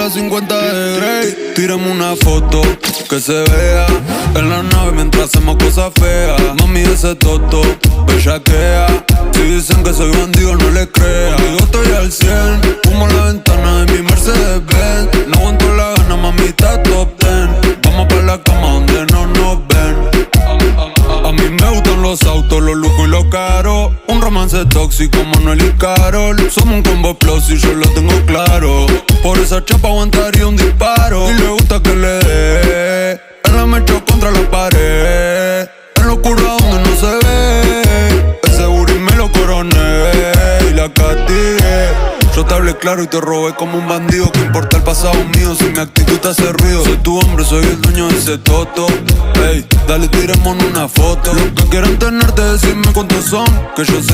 las 50 de Grey. Tírame una foto que se vea en la nave mientras hacemos cosas feas. Mami, ese toto, bellaquea. Si dicen que soy bandido, no les crea. Contigo estoy al 100, fumo la ventana de mi Mercedes-Benz. No aguanto la gana, mamita, top 10. Vamos pa' la cama donde no nos ven. A mí me gustan los autos, los lujos y los caros. Un romance tóxico, Manuel y Carol. Somos un combo explosivo y yo lo tengo claro. Por esa chapa aguantaría un disparo. Y le gusta que le dé. Él la me echó contra la pared. En lo oscuro donde no se ve. Ese booty me lo coroné y la castigué. Yo te hablé claro y te robé como un bandido. ¿Qué importa el pasado mío si mi actitud te hace ruido? Soy tu hombre, soy el dueño de ese toto. Ey, dale, tiremos una foto. Los que quieran tenerte, decirme cuántos son. Que yo sé